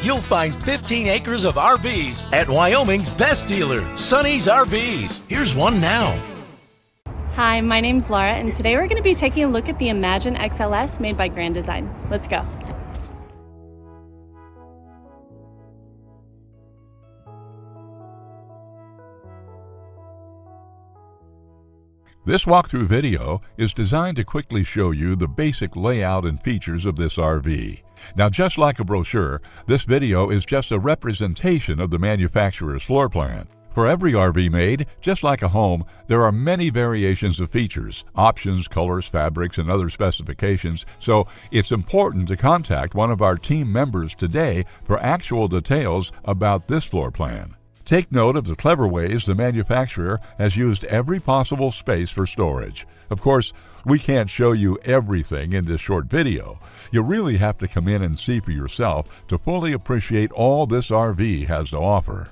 you'll find 15 acres of RVs at Wyoming's best dealer, Sonny's RVs. Here's one now. Hi, my name's Laura, and today we're going to be taking a look at the Imagine XLS made by Grand Design. Let's go. This walkthrough video is designed to quickly show you the basic layout and features of this RV. Now, just like a brochure, this video is just a representation of the manufacturer's floor plan. For every RV made, just like a home, there are many variations of features, options, colors, fabrics, and other specifications, so it's important to contact one of our team members today for actual details about this floor plan. Take note of the clever ways the manufacturer has used every possible space for storage. Of course, we can't show you everything in this short video. You really have to come in and see for yourself to fully appreciate all this RV has to offer.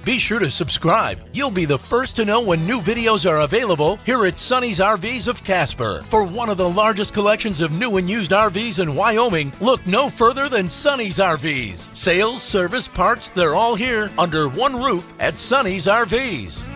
Be sure to subscribe. You'll be the first to know when new videos are available here at Sonny's RVs of Casper. For one of the largest collections of new and used RVs in Wyoming, look no further than Sonny's RVs. Sales, service, parts, they're all here under one roof at Sonny's RVs.